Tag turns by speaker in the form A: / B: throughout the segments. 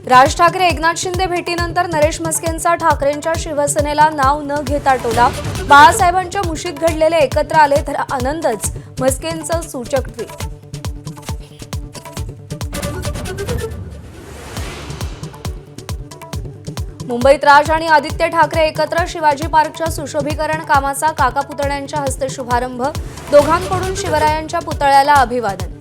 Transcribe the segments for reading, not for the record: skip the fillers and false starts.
A: राज ठाकरे एकनाथ शिंदे भेटीनंतर नरेश म्हस्केंचा ठाकरेंच्या शिवसेनेला नाव न घेता टोला। बाळासाहेबांच्या मुशीत घडलेले एकत्र आले तर आनंदच, म्हस्केंचं सूचक ट्विट। मुंबईत राज आणि आदित्य ठाकरे एकत्र, शिवाजी पार्कच्या सुशोभीकरण कामाचा काका पुतण्यांच्या हस्ते शुभारंभ। दोघांकडून शिवरायांच्या पुतळ्याला अभिवादन।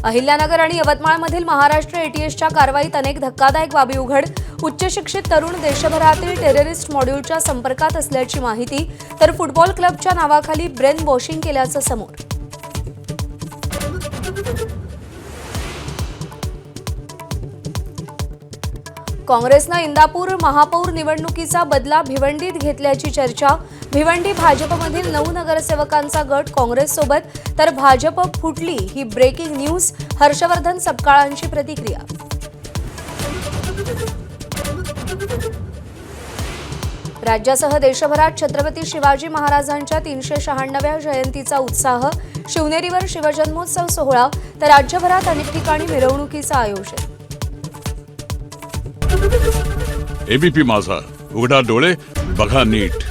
A: अहिल्यानगर आणि यवतमाळमधील महाराष्ट्र एटीएसच्या कारवाईत अनेक धक्कादायक बाबी उघड। उच्च शिक्षित तरुण देशभरातील टेररिस्ट मॉड्यूलच्या संपर्कात असल्याची माहिती, तर फुटबॉल क्लबच्या नावाखाली ब्रेन वॉशिंग केल्याचं समोर। काँग्रेसनं इंदापूर महापौर निवडणुकीचा बदला भिवंडीत घेतल्याची चर्चा। भिवंडी भाजपमधील 9 नगरसेवकांचा गट काँग्रेससोबत, तर भाजप फुटली ही ब्रेकिंग न्यूज। हर्षवर्धन सपकाळांची प्रतिक्रिया। राज्यासह देशभरात छत्रपती शिवाजी महाराजांच्या 396व्या जयंतीचा उत्साह। शिवनेरीवर शिवजन्मोत्सव सोहळा, तर राज्यभरात अनेक ठिकाणी मिरवणुकीचं आयोजन।
B: एबीपी माझा, उघडा डोळे बघा नीट।